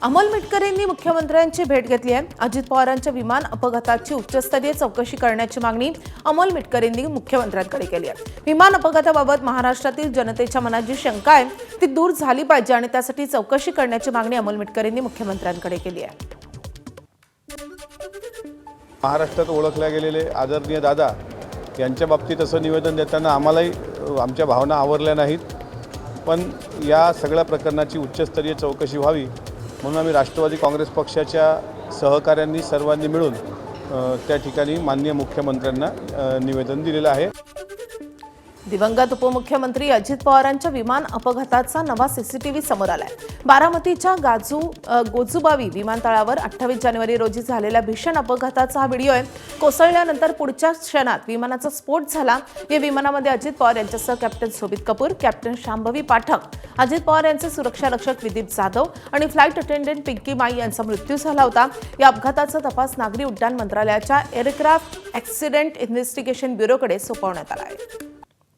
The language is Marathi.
अमोल मिटकर यांनी मुख्यमंत्र्यांची भेट घेतली आहे। अजित पवारांच्या विमान अपघाताची उच्चस्तरीय चौकशी करण्याची मागणी अमोल मिटकर यांनी मुख्यमंत्र्यांकडे केली आहे। विमान अपघाताबाबत महाराष्ट्रातील जनतेच्या मनात जी शंका आहे ती दूर झाली पाहिजे आणि त्यासाठी चौकशी करण्याची मागणी अमोल मिटकर यांनी मुख्यमंत्र्यांकडे केली आहे। महाराष्ट्रात ओळखले गेलेले आदरणीय दादा यांच्या बाबतीत असं निवेदन देताना आम्हालाही आमच्या भावना आवरल्या नाहीत, पण या सगळ्या प्रकरणाची उच्चस्तरीय चौकशी व्हावी म्हणून आम्ही राष्ट्रवादी काँग्रेस पक्षाच्या सहकाऱ्यांनी सर्वांनी मिळून त्या ठिकाणी माननीय मुख्यमंत्र्यांना निवेदन दिलेलं आहे। दिवंगत उपमुख्यमंत्री अजित पवारांच्या विमान अपघाताचा नवा सीसीटीव्ही समोर आलाय। बारामतीच्या गोजुबावी विमानतळावर 28 जानेवारी रोजी झालेल्या भीषण अपघाताचा हा व्हिडिओ आहे। कोसळल्यानंतर पुढच्या क्षणात विमानाचा स्फोट झाला। या विमानामध्ये अजित पवार यांच्यासह कॅप्टन शोभित कपूर, कॅप्टन शांभवी पाठक, अजित पवार यांचे सुरक्षा रक्षक विदीप जाधव आणि फ्लाइट अटेंडंट पिंकी माई यांचा मृत्यू झाला होता। या अपघाताचा तपास नागरी उड्डाण मंत्रालयाच्या एअरक्राफ्ट ॲक्सिडेंट इन्व्हेस्टिगेशन ब्युरोकडे सोपवण्यात आला आहे।